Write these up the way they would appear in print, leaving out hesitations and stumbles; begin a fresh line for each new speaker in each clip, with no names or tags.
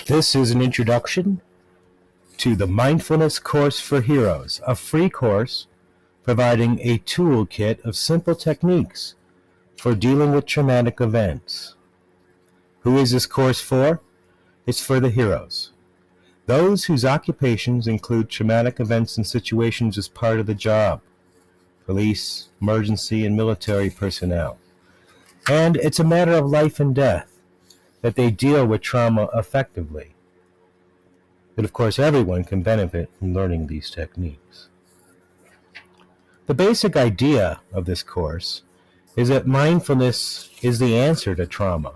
This is an introduction to the Mindfulness Course for Heroes, a free course providing a toolkit of simple techniques for dealing with traumatic events. Who is this course for? It's for the heroes. Those whose occupations include traumatic events and situations as part of the job. Police, emergency, and military personnel. And it's a matter of life and death that they deal with trauma effectively. But of course, everyone can benefit from learning these techniques. The basic idea of this course is that mindfulness is the answer to trauma,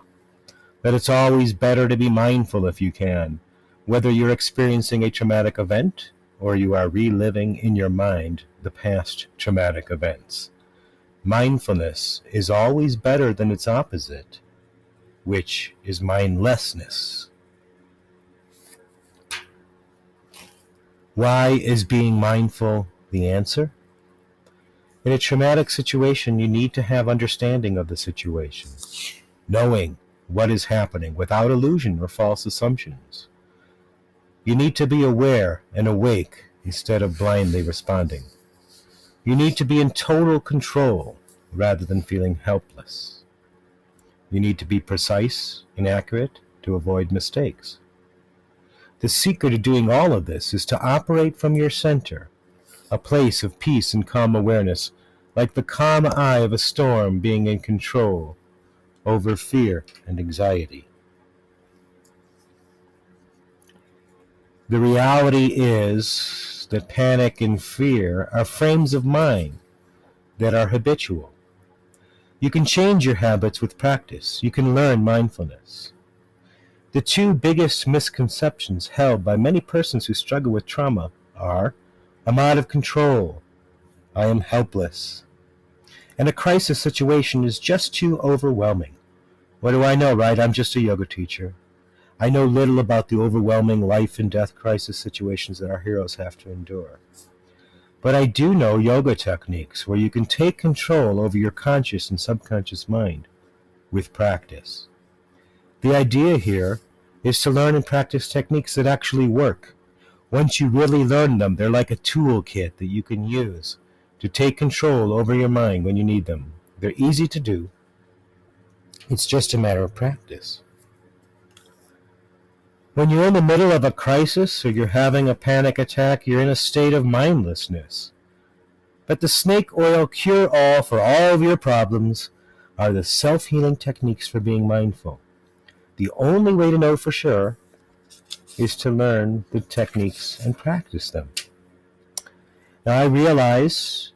that it's always better to be mindful if you can, whether you're experiencing a traumatic event or you are reliving in your mind the past traumatic events. Mindfulness is always better than its opposite, which is mindlessness. Why is being mindful the answer? In a traumatic situation, you need to have understanding of the situation, knowing what is happening without illusion or false assumptions. You need to be aware and awake instead of blindly responding. You need to be in total control rather than feeling helpless. You need to be precise and accurate to avoid mistakes. The secret of doing all of this is to operate from your center, a place of peace and calm awareness, like the calm eye of a storm, being in control over fear and anxiety. The reality is that panic and fear are frames of mind that are habitual. You can change your habits with practice. You can learn mindfulness. The two biggest misconceptions held by many persons who struggle with trauma are, I'm out of control, I am helpless, and a crisis situation is just too overwhelming. What do I know, right? I'm just a yoga teacher. I know little about the overwhelming life and death crisis situations that our heroes have to endure. But I do know yoga techniques where you can take control over your conscious and subconscious mind with practice. The idea here is to learn and practice techniques that actually work. Once you really learn them, they're like a toolkit that you can use to take control over your mind when you need them. They're easy to do. It's just a matter of practice. When you're in the middle of a crisis or you're having a panic attack, you're in a state of mindlessness. But the snake oil cure-all for all of your problems are the self-healing techniques for being mindful. The only way to know for sure is to learn the techniques and practice them. Now I realize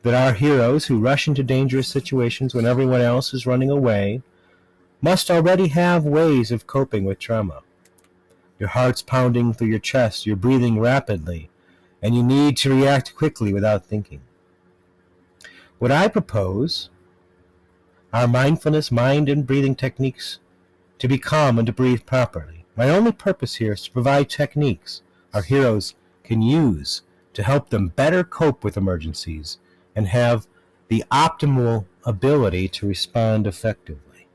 that our heroes who rush into dangerous situations when everyone else is running away must already have ways of coping with trauma. Your heart's pounding through your chest, you're breathing rapidly, and you need to react quickly without thinking. What I propose are mindfulness, mind and breathing techniques to be calm and to breathe properly. My only purpose here is to provide techniques our heroes can use to help them better cope with emergencies and have the optimal ability to respond effectively.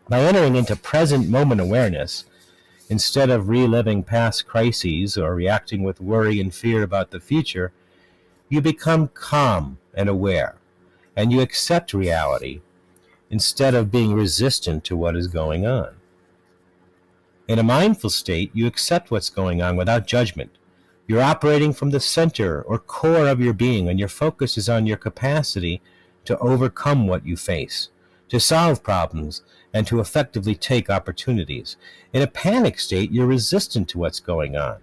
By entering into present moment awareness, instead of reliving past crises or reacting with worry and fear about the future, you become calm and aware, and you accept reality instead of being resistant to what is going on. In a mindful state, you accept what's going on without judgment. You're operating from the center or core of your being, and your focus is on your capacity to overcome what you face, to solve problems, and to effectively take opportunities. In a panic state, you're resistant to what's going on.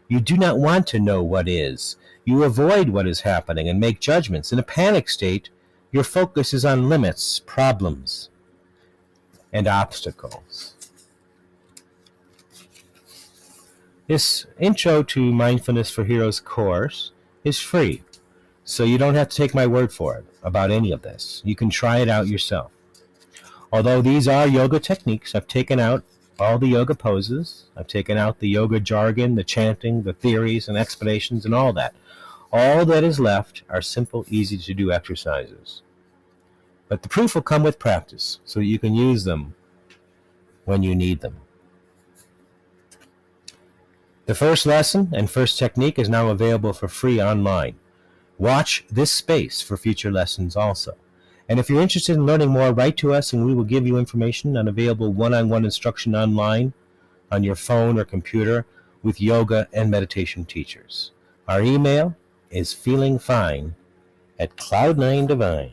You do not want to know what is. You avoid what is happening and make judgments. In a panic state, your focus is on limits, problems, and obstacles. This Intro to Mindfulness for Heroes course is free, so you don't have to take my word for it about any of this. You can try it out yourself. Although these are yoga techniques, I've taken out all the yoga poses. I've taken out the yoga jargon, the chanting, the theories and explanations and all that. All that is left are simple, easy-to-do exercises. But the proof will come with practice, so that you can use them when you need them. The first lesson and first technique is now available for free online. Watch this space for future lessons also. And if you're interested in learning more, write to us and we will give you information on available one-on-one instruction online on your phone or computer with yoga and meditation teachers. Our email is feelingfine@cloud9divine.